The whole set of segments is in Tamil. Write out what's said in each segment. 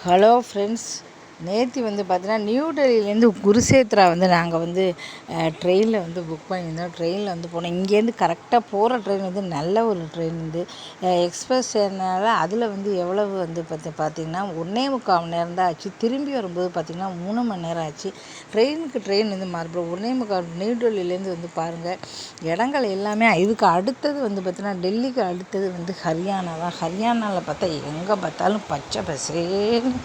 ஹலோ ஃப்ரெண்ட்ஸ், நேற்று பார்த்தீங்கன்னா நியூ டெல்லியிலேருந்து குருஷேத்ரா நாங்கள் ட்ரெயினில் புக் பண்ணியிருந்தோம். ட்ரெயினில் போனோம். இங்கேருந்து கரெக்டாக போகிற ட்ரெயின் நல்ல ஒரு ட்ரெயின் எக்ஸ்பிரஸ் ட்ரெயினால் அதில் எவ்வளவு பார்த்திங்கன்னா 1.25 மணி நேரம் தான் ஆச்சு. திரும்பி வரும்போது பார்த்திங்கன்னா 3 மணி நேரம் ஆச்சு. ட்ரெயின் மறுபடியும் 1.25 நியூ டெல்லியிலேருந்து பாருங்கள், இடங்கள் எல்லாமே. இதுக்கு அடுத்தது பார்த்திங்கன்னா டெல்லிக்கு அடுத்தது ஹரியானா தான். ஹரியானாவில் பார்த்தா எங்கே பார்த்தாலும் பச்சை பசேல்னு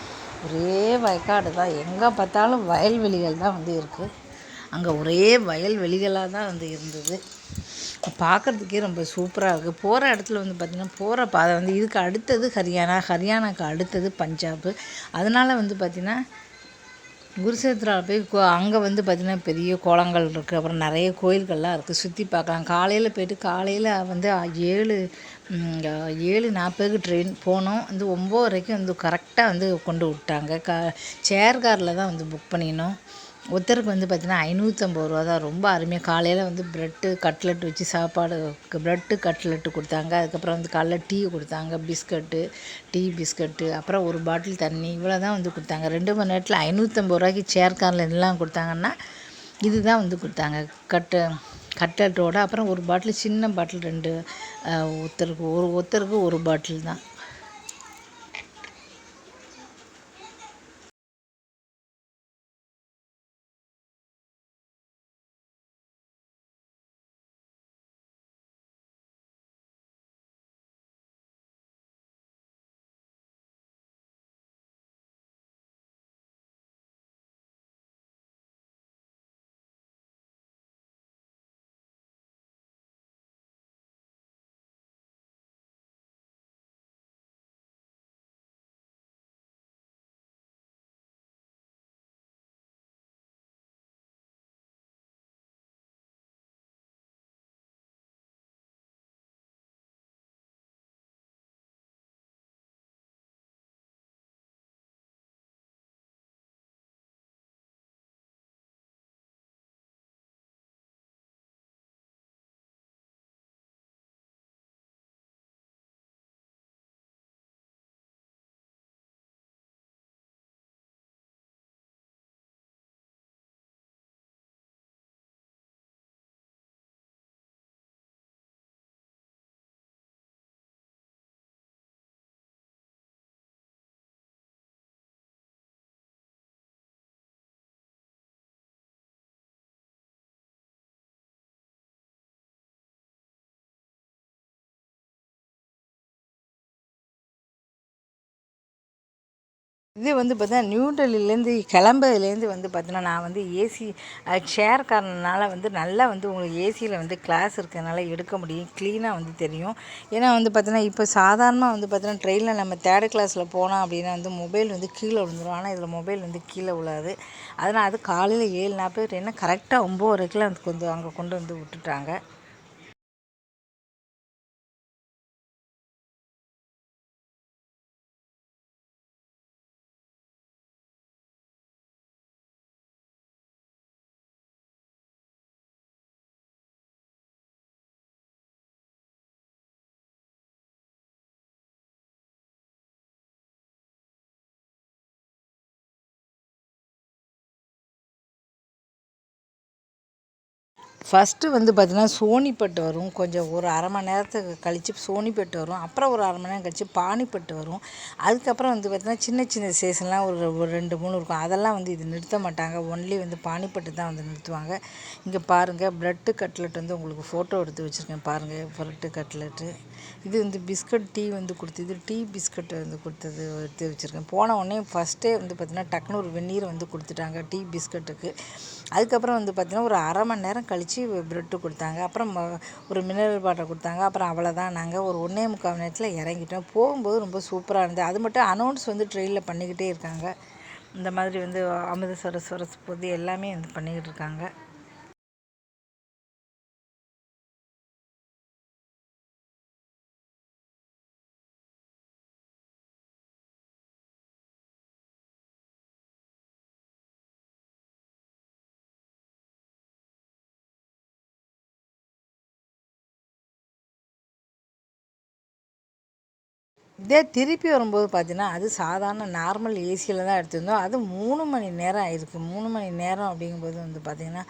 ஒரே வயக்காடு தான். எங்கே பார்த்தாலும் வயல்வெளிகள் தான் இருக்குது. அங்கே ஒரே வயல்வெளிகளாக தான் இருந்தது. பார்க்குறதுக்கே ரொம்ப சூப்பராக இருக்குது. போகிற இடத்துல பார்த்திங்கன்னா போகிற பாதை இதுக்கு அடுத்தது ஹரியானாவுக்கு அடுத்தது பஞ்சாப். அதனால் பார்த்திங்கன்னா குருஷேத்ராவில் போய் அங்கே பார்த்திங்கன்னா பெரிய குளங்கள் இருக்குது. அப்புறம் நிறைய கோயில்கள்லாம் இருக்குது, சுற்றி பார்க்கலாம். காலையில் போய்ட்டு காலையில் 7:40க்கு ட்ரெயின் போனோம். 9 வரைக்கும் கரெக்டாக கொண்டு விட்டாங்க. சேர் காரில் தான் புக் பண்ணினோம். ஒருத்தருக்கு பார்த்திங்கன்னா 550 ரூபா தான். ரொம்ப அருமையாக காலையில் ப்ரெட்டு கட்லெட் வச்சு சாப்பாடு, ப்ரெட்டு கட்லெட்டு கொடுத்தாங்க. அதுக்கப்புறம் காலைல டீ கொடுத்தாங்க, பிஸ்கட்டு, அப்புறம் ஒரு பாட்டில் தண்ணி, இவ்வளோ தான் கொடுத்தாங்க. 2 மணி நேரத்தில் 550 ரூபாய்க்கு சேர் காரில் எல்லாம் கொடுத்தாங்கன்னா இதுதான் கொடுத்தாங்க. கட்லெட்டோட அப்புறம் ஒரு பாட்டில், சின்ன பாட்டில் 2, ஒருத்தருக்கு ஒரு பாட்டில் தான். இது பார்த்தீங்கன்னா நியூ டெல்லியிலேருந்து கிளம்புறதுலேருந்து பார்த்தீங்கன்னா நான் ஏசி சேர் காரணனால நல்லா உங்களுக்கு ஏசியில் கிளாஸ் இருக்கிறதுனால எடுக்க முடியும், க்ளீனாக தெரியும். ஏன்னா பார்த்தீங்கன்னா இப்போ சாதாரணமாக பார்த்தீங்கன்னா ட்ரெயினில் நம்ம 3rd கிளாஸில் போனோம் அப்படின்னா மொபைல் கீழே விழுந்துடும். ஆனால் இதில் மொபைல் கீழே விழாது. அதனால் அது காலையில் 7:40 ட்ரெயினை கரெக்டாக 9 வரைக்கும் அங்கே கொண்டு விட்டுட்டாங்க. ஃபஸ்ட்டு பார்த்திங்கன்னா சோனிபட் வரும், கொஞ்சம் ஒரு அரை மணி நேரத்துக்கு கழித்து சோனிபட் வரும். அப்புறம் ஒரு அரை மணி நேரம் கழித்து பானிபட் வரும். அதுக்கப்புறம் பார்த்திங்கன்னா சின்ன சின்ன ஸ்டேஷன்லாம் ஒரு 2, 3 இருக்கும். அதெல்லாம் இது நிறுத்த மாட்டாங்க. ஒன்லி பானிபட்டு தான் நிறுத்துவாங்க. இங்கே பாருங்கள், ப்ரெட்டு கட்லெட் உங்களுக்கு ஃபோட்டோ எடுத்து வச்சுருக்கேன் பாருங்கள். ப்ரெட்டு கட்லெட்டு இது பிஸ்கட் டீ கொடுத்தது, டீ பிஸ்கட் கொடுத்தது எடுத்து வச்சுருக்கேன். போன உடனே ஃபஸ்ட்டே பார்த்திங்கன்னா டக்குனு ஒரு வெந்நீர் கொடுத்துட்டாங்க டீ பிஸ்கட்டுக்கு. அதுக்கப்புறம் பார்த்திங்கன்னா ஒரு அரை மணி நேரம் கழித்து ப்ரெட்டு கொடுத்தாங்க. அப்புறம் ஒரு மினரல் வாட்டர் கொடுத்தாங்க. அப்புறம் அவ்வளோதான், நாங்கள் ஒரு 1.25 மணி நேரத்தில் இறங்கிட்டோம். போகும்போது ரொம்ப சூப்பராக இருந்தது. அது மட்டும் அனௌன்ஸ் ட்ரெயினில் பண்ணிக்கிட்டே இருக்காங்க. இந்த மாதிரி அமிர்தசரஸ் பொது எல்லாமே பண்ணிக்கிட்டு இருக்காங்க. இதே திருப்பி வரும்போது பார்த்தீங்கன்னா அது சாதாரண நார்மல் ஏசியில் தான் எடுத்திருந்தோம். அது 3 மணி நேரம் ஆயிருக்கு. 3 மணி நேரம் அப்படிங்கும்போது வந்து பார்த்திங்கன்னா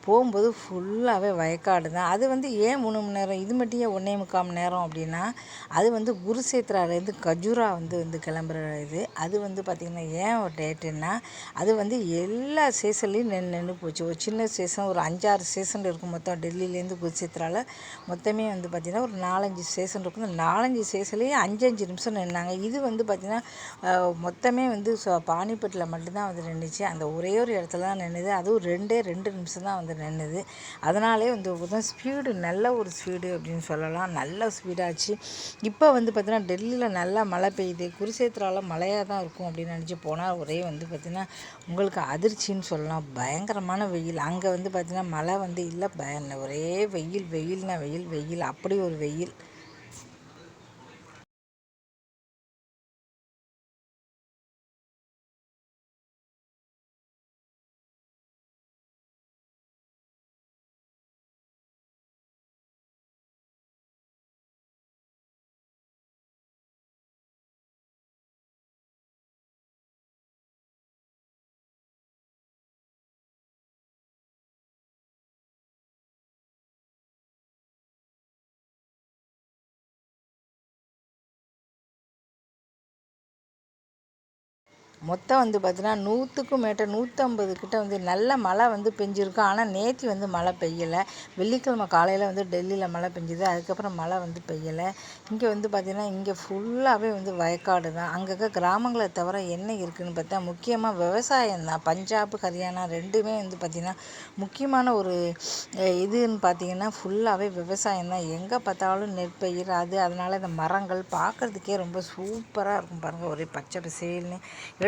போகும்போது ஃபுல்லாகவே வயக்காடு தான். அது வந்து ஏன் 3 மணி நேரம் இது மட்டும் ஏன் 1.25 மணி நேரம் அப்படின்னா அது வந்து குருசேத்ராலேருந்து கஜூரா வந்து கிளம்புற இது. அது வந்து பார்த்திங்கன்னா ஏன் ஒரு டேட்டுன்னா அது வந்து எல்லா ஸ்டேஷன்லேயும் நின்று போச்சு. ஒரு சின்ன ஸ்டேஷன் ஒரு 5-6 ஸ்டேஷன் இருக்கும் மொத்தம். டெல்லியிலேருந்து குருசேத்ராவில் மொத்தமே வந்து பார்த்திங்கன்னா ஒரு 4-5 ஸ்டேஷன் இருக்கும். இந்த 4-5 ஸ்டேஷன்லேயும் 5-5 நிமிஷம் நின்னாங்க. இது வந்து பார்த்திங்கன்னா மொத்தமே வந்து பானிபட்டில் மட்டும்தான் வந்து நின்றுச்சு. அந்த ஒரே ஒரு இடத்துல தான் நின்றுது. அதுவும் 2 நிமிஷம் தான் வந்து நின்றுது. அதனாலே வந்து ஸ்பீடு நல்ல ஒரு ஸ்பீடு அப்படின்னு சொல்லலாம். நல்ல ஸ்பீடாச்சு. இப்போ வந்து பார்த்திங்கன்னா டெல்லியில் நல்லா மழை பெய்யுது. குருசேத்ராவில் மழையாக தான் இருக்கும் அப்படின்னு நினச்சி போனால் ஒரே வந்து பார்த்திங்கன்னா உங்களுக்கு அதிர்ச்சின்னு சொல்லலாம். பயங்கரமான வெயில். அங்கே வந்து பார்த்திங்கன்னா மழை வந்து இல்லை, ஒரே வெயில் வெயில்னா வெயில் அப்படி ஒரு வெயில். மொத்தம் வந்து பார்த்தீங்கன்னா 100க்கும் மேட்ட 150 கிட்ட வந்து நல்ல மழை வந்து பெஞ்சிருக்கும். ஆனால் நேற்று வந்து மழை பெய்யலை. வெள்ளிக்கிழமை காலையில் வந்து டெல்லியில் மழை பெஞ்சுது. அதுக்கப்புறம் மழை வந்து பெய்யலை. இங்கே வந்து பார்த்திங்கன்னா இங்கே ஃபுல்லாகவே வந்து வயக்காடு தான். அங்கங்கே கிராமங்களை தவிர என்ன இருக்குதுன்னு பார்த்தா முக்கியமாக விவசாயம் தான். பஞ்சாப் ஹரியானா ரெண்டுமே வந்து பார்த்திங்கன்னா முக்கியமான ஒரு இதுன்னு பார்த்திங்கன்னா ஃபுல்லாகவே விவசாயம் தான். எங்கே பார்த்தாலும் நெற்பயிர் அதனால் இந்த மரங்கள் பார்க்குறதுக்கே ரொம்ப சூப்பராக இருக்கும் பாருங்கள். ஒரே பச்சை பசேல்னு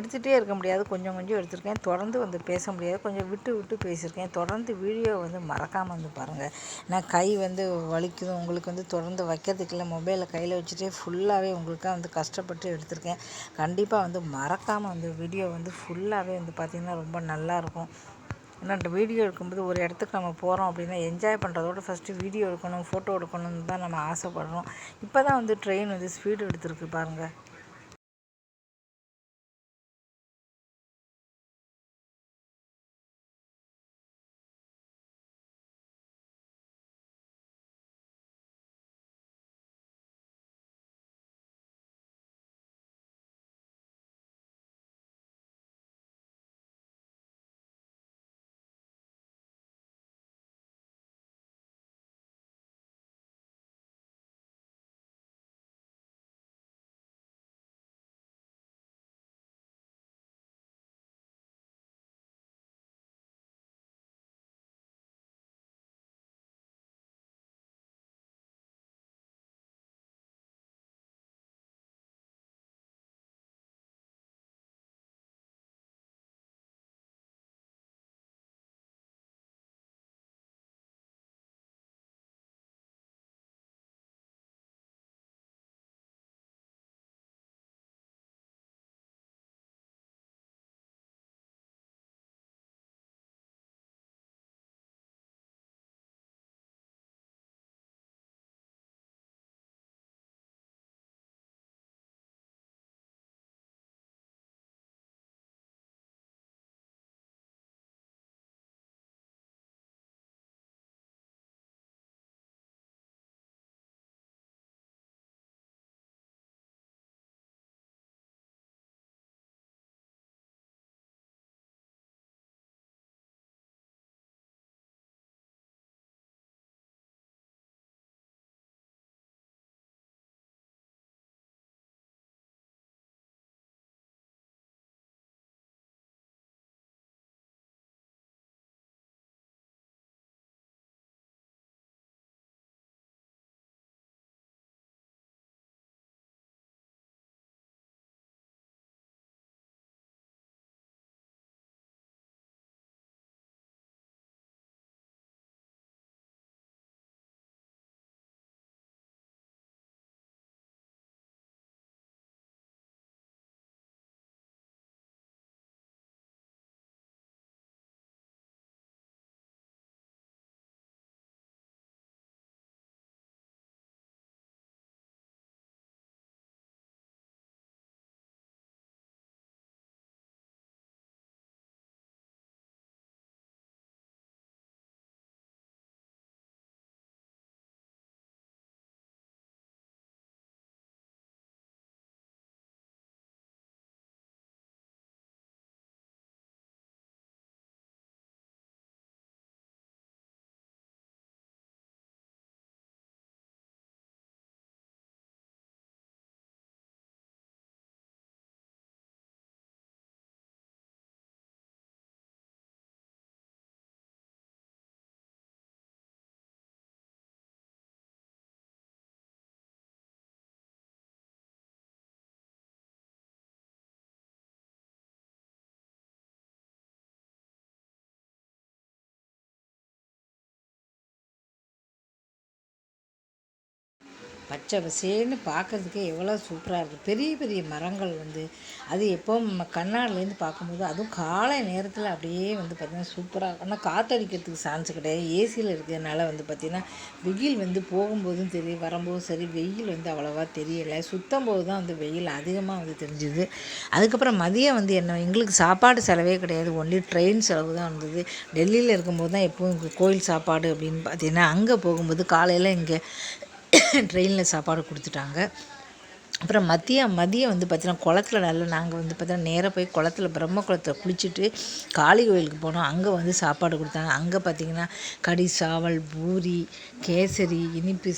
எடுத்துகிட்டே இருக்க முடியாது. கொஞ்சம் கொஞ்சம் எடுத்திருக்கேன். தொடர்ந்து வந்து பேச முடியாது. கொஞ்சம் விட்டு விட்டு பேசியிருக்கேன். தொடர்ந்து வீடியோ வந்து மறக்காமல் வந்து பாருங்கள். நான் கை வந்து வலிக்குது. உங்களுக்கு வந்து தொடர்ந்து வைக்கிறதுக்கு இல்லை, மொபைலை கையில் வச்சுட்டே ஃபுல்லாகவே உங்களுக்காக வந்து கஷ்டப்பட்டு எடுத்திருக்கேன். கண்டிப்பாக வந்து மறக்காமல் வந்து வீடியோ வந்து ஃபுல்லாகவே வந்து பார்த்திங்கன்னா ரொம்ப நல்லாயிருக்கும். ஏன்னா வீடியோ எடுக்கும்போது ஒரு இடத்துக்கு நம்ம போகிறோம் அப்படின்னா என்ஜாய் பண்ணுறதோட ஃபஸ்ட்டு வீடியோ எடுக்கணும், ஃபோட்டோ எடுக்கணும்னு தான் நம்ம ஆசைப்படுறோம். இப்போ தான் வந்து ட்ரெயின் வந்து ஸ்பீடு எடுத்திருக்கு பாருங்கள். பச்சை பசேல்னு பார்க்குறதுக்கே எவ்வளோ சூப்பராக இருக்குது. பெரிய பெரிய மரங்கள் வந்து அது எப்போவும் நம்ம கண்ணாடிலேருந்து பார்க்கும்போது அதுவும் காலை நேரத்தில் அப்படியே வந்து பார்த்திங்கன்னா சூப்பராக இருக்கும். ஆனால் காற்றடிக்கிறதுக்கு சான்ஸ் கிடையாது. ஏசியில் இருக்கிறதுனால வந்து பார்த்திங்கன்னா வெயில் வந்து போகும்போதும் சரி வரும்போதும் சரி வெயில் வந்து அவ்வளோவா தெரியலை. சுத்தம் போது தான் வந்து வெயில் அதிகமாக வந்து தெரிஞ்சுது. அதுக்கப்புறம் மதியம் வந்து என்ன எங்களுக்கு சாப்பாடு செலவே கிடையாது. ஒன்லி ட்ரெயின் செலவு தான் இருந்தது. டெல்லியில் இருக்கும்போது தான் எப்போவும் கோயில் சாப்பாடு அப்படின்னு பார்த்தீங்கன்னா அங்கே போகும்போது காலையில் இங்கே ட்ரெயினில் சாப்பாடு கொடுத்துட்டாங்க. அப்புறம் மதியம் வந்து பார்த்தீங்கன்னா குளத்துல நல்லா நாங்கள் வந்து பார்த்தீங்கன்னா நேராக போய் குளத்துல பிரம்ம குளத்தில் குளிச்சுட்டு காளி கோயிலுக்கு போனோம். அங்கே வந்து சாப்பாடு கொடுத்தாங்க. அங்கே பார்த்திங்கன்னா கறி சாவல் பூரி கேசரி இனிப்பு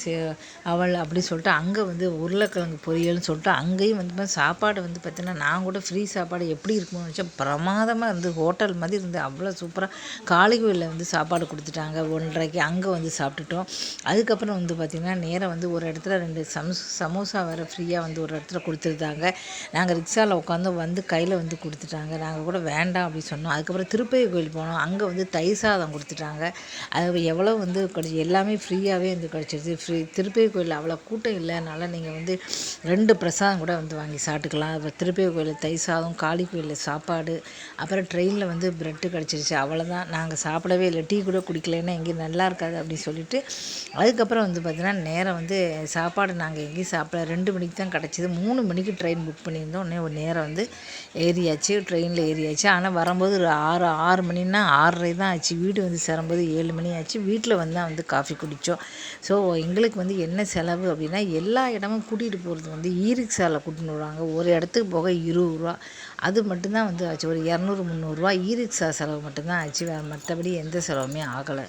அவல் அப்படி சொல்லிட்டு அங்கே வந்து உருளைக்கிழங்கு பொரியல்னு சொல்லிட்டு அங்கேயும் வந்து சாப்பாடு வந்து பார்த்திங்கன்னா நான் கூட ஃப்ரீ சாப்பாடு எப்படி இருக்கும்னு நினச்சா பிரமாதமாக இருந்து ஹோட்டல் மாதிரி இருந்து அவ்வளோ சூப்பராக காளி கோயிலில் வந்து சாப்பாடு கொடுத்துட்டாங்க. 1:30க்கு அங்கே வந்து சாப்பிட்டுட்டோம். அதுக்கப்புறம் வந்து பார்த்திங்கன்னா நேராக வந்து ஒரு இடத்துல 2 சமோசா வேறு ஃப்ரீயாக வந்து ஒரு இடத்துல கொடுத்துருந்தாங்க. நாங்கள் ரிக்ஷாவில் உட்காந்து வந்து கையில் வந்து கொடுத்துட்டாங்க. நாங்கள் கூட வேண்டாம் அப்படின்னு சொன்னோம். அதுக்கப்புறம் திருப்பதி கோயில் போனோம். அங்கே வந்து தயிர் சாதம் கொடுத்துட்டாங்க. அது எவ்வளோ வந்து எல்லாமே ஃப்ரீயாகவே வந்து கிடச்சிருச்சு. திருப்பதி கோயிலில் அவ்வளோ கூட்டம் இல்லைனால நீங்கள் வந்து 2 பிரசாதம் கூட வந்து வாங்கி சாப்பிட்டுக்கலாம். அப்புறம் திருப்பதி கோயிலில் தயிர் சாதம், காளி கோயிலில் சாப்பாடு, அப்புறம் ட்ரெயினில் வந்து ப்ரெட்டு கிடச்சிருச்சு. அவ்வளோதான். நாங்கள் சாப்பிடவே இல்லை. டீ கூட குடிக்கலைன்னா எங்கேயும் நல்லா இருக்காது அப்படின்னு சொல்லிட்டு அதுக்கப்புறம் வந்து பார்த்திங்கன்னா நேரம் வந்து சாப்பாடு நாங்கள் எங்கேயும் சாப்பிட 2 மணிக்கு தான் கிடச்சிது. 3 மணிக்கு ட்ரெயின் புக் பண்ணியிருந்தோம். உடனே ஒரு நேரம் வந்து ஏறியாச்சு. ட்ரெயினில் ஏறியாச்சு. ஆனால் வரும்போது ஒரு 6 மணின்னா 6:30 தான் ஆச்சு. வீடு வந்து சேரும்போது 7 மணி ஆச்சு. வீட்டில் வந்து காஃபி குடித்தோம். ஸோ எங்களுக்கு வந்து என்ன செலவு அப்படின்னா எல்லா இடமும் கூட்டிகிட்டு போகிறது வந்து ரிக்ஷாவில் கூட்டின்னு வருவாங்க. ஒரு இடத்துக்கு போக 20 ரூபா அது மட்டும்தான் வந்து ஆச்சு. ஒரு 200 300 ரிக்ஷா செலவு மட்டும்தான் ஆச்சு. வேறு மற்றபடி எந்த செலவுமே ஆகலை.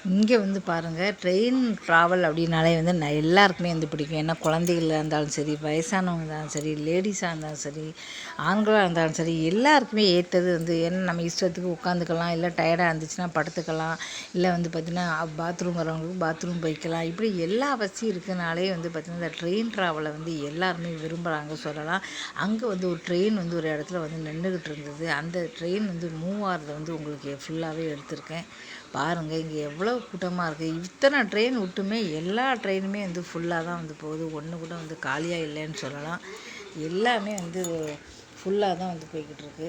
இங்கே வந்து பாருங்கள் ட்ரெயின் ட்ராவல் அப்படின்னாலே வந்து எல்லாருக்குமே வந்து பிடிக்கும். ஏன்னா குழந்தைகளாக இருந்தாலும் சரி வயசானவங்க இருந்தாலும் சரி லேடிஸாக இருந்தாலும் சரி ஆண்களாக இருந்தாலும் சரி எல்லாருக்குமே ஏற்றது வந்து ஏன்னா நம்ம இஷ்டத்துக்கு உட்காந்துக்கலாம். இல்லை டயர்டாக இருந்துச்சுன்னா படுத்துக்கலாம். இல்லை வந்து பார்த்திங்கன்னா பாத்ரூம் வரவங்களுக்கு பாத்ரூம் போய்க்கலாம். இப்படி எல்லா வசதியும் இருக்கனாலே வந்து பார்த்திங்கன்னா இந்த ட்ரெயின் ட்ராவலை வந்து எல்லாருமே விரும்புகிறாங்க சொல்லலாம். அங்கே வந்து ஒரு ட்ரெயின் வந்து ஒரு இடத்துல வந்து நின்றுக்கிட்டு இருந்தது. அந்த ட்ரெயின் வந்து மூவ் ஆகிறத வந்து உங்களுக்கு ஃபுல்லாகவே எடுத்திருக்கேன். பாருங்கள் இங்கே எவ்வளோ கூட்டமாக இருக்குது. இத்தனை ட்ரெயின் விட்டுமே எல்லா ட்ரெயினுமே வந்து ஃபுல்லாக தான் வந்து போகுது. ஒன்று கூட வந்து காலியாக இல்லைன்னு சொல்லலாம். எல்லாமே வந்து ஃபுல்லாக தான் வந்து போய்கிட்டு இருக்கு.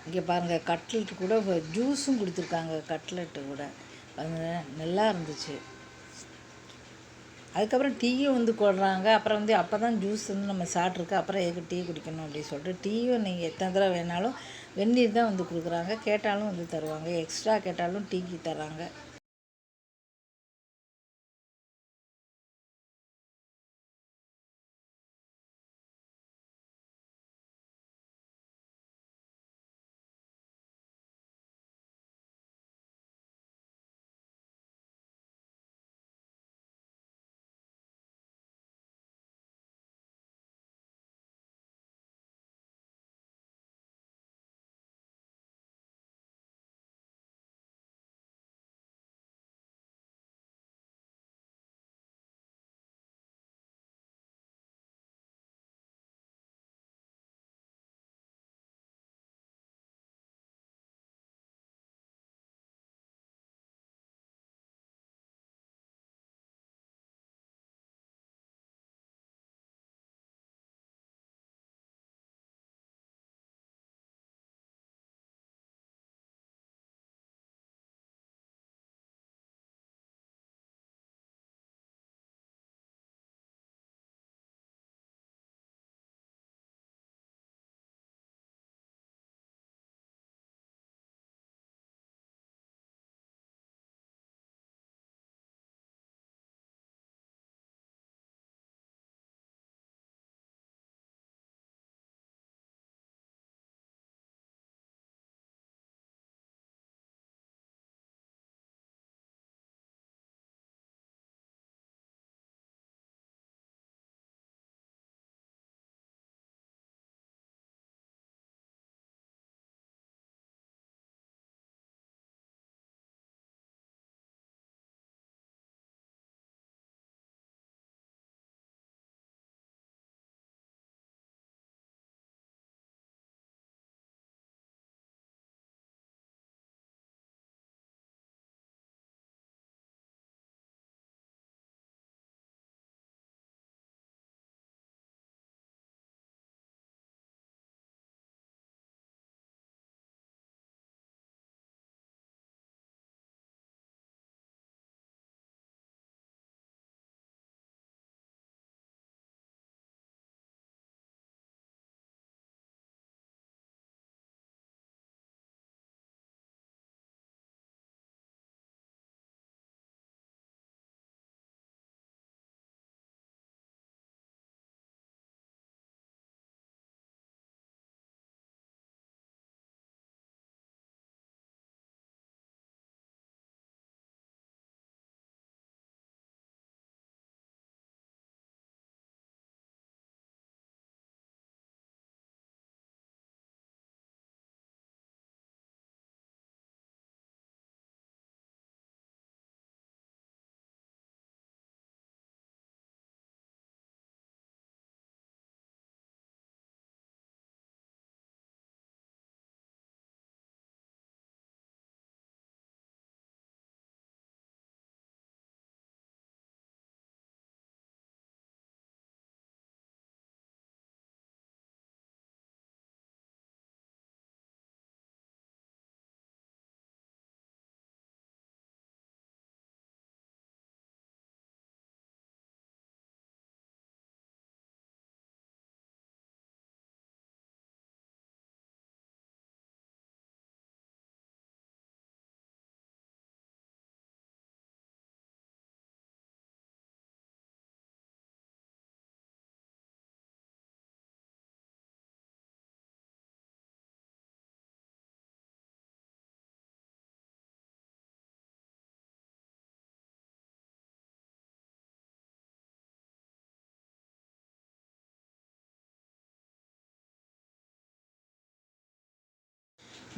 இங்கே பாருங்கள், கட்லெட்டு கூட ஜூஸும் கொடுத்துருக்காங்க. கட்லெட்டு கூட பாருங்கள், நல்லா இருந்துச்சு. அதுக்கப்புறம் டீயும் வந்து போடுறாங்க. அப்புறம் வந்து அப்போ தான் ஜூஸ் வந்து நம்ம சாப்பிட்ருக்கு, அப்புறம் எதுக்கு டீ குடிக்கணும் அப்படின்னு சொல்லிட்டு டீயும் நீங்கள் எத்தனை தடவை வேணாலும் வெந்நீர் தான் வந்து கொடுக்குறாங்க. கேட்டாலும் வந்து தருவாங்க, எக்ஸ்ட்ரா கேட்டாலும் டீக்கு தராங்க.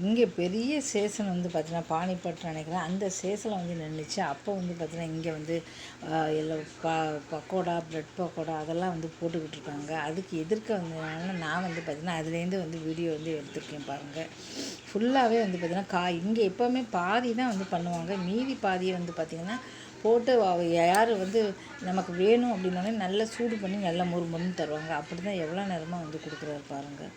இங்கே பெரிய ஸ்டேஷன் வந்து பார்த்தீங்கன்னா பானிபட் நினைக்கிறேன். அந்த ஸ்டேஷனில் வந்து நின்றுச்சு. அப்போ வந்து பார்த்தீங்கன்னா இங்கே வந்து எல்லாம் பக்கோடா, ப்ரெட் பக்கோடா அதெல்லாம் வந்து போட்டுக்கிட்டு இருக்காங்க. அதுக்கு எதிர்க்க வந்ததுனால நான் வந்து பார்த்தீங்கன்னா அதுலேருந்து வந்து வீடியோ வந்து எடுத்திருக்கேன் பாருங்கள். ஃபுல்லாகவே வந்து பார்த்திங்கன்னா இங்கே எப்போவுமே பாதி தான் வந்து பண்ணுவாங்க. மீதி பாதியை வந்து பார்த்திங்கன்னா போட்டு யார் வந்து நமக்கு வேணும் அப்படின்னோடனே நல்லா சூடு பண்ணி நல்லா முறுமுறுன்னு தருவாங்க. அப்படி தான் எவ்வளோ நேரமாக வந்து கொடுக்குறாரு பாருங்கள்.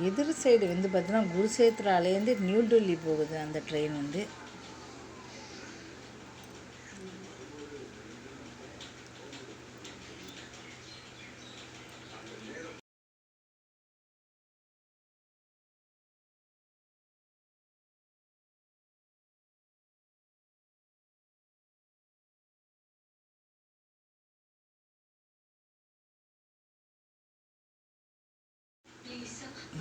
எதிர் சைடு வந்து பார்த்தீங்கன்னா குருஷேத்ராலேருந்து நியூ டெல்லி போகுது அந்த ட்ரெயின் வந்து.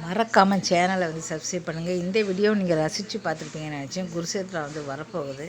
மறக்காமல் சேனலை வந்து சப்ஸ்கிரைப் பண்ணுங்கள். இந்த வீடியோவை நீங்கள் ரசித்து பார்த்துருப்பீங்கன்னு நினச்சேன். குருஷேத்ரா வந்து வரப்போகுது.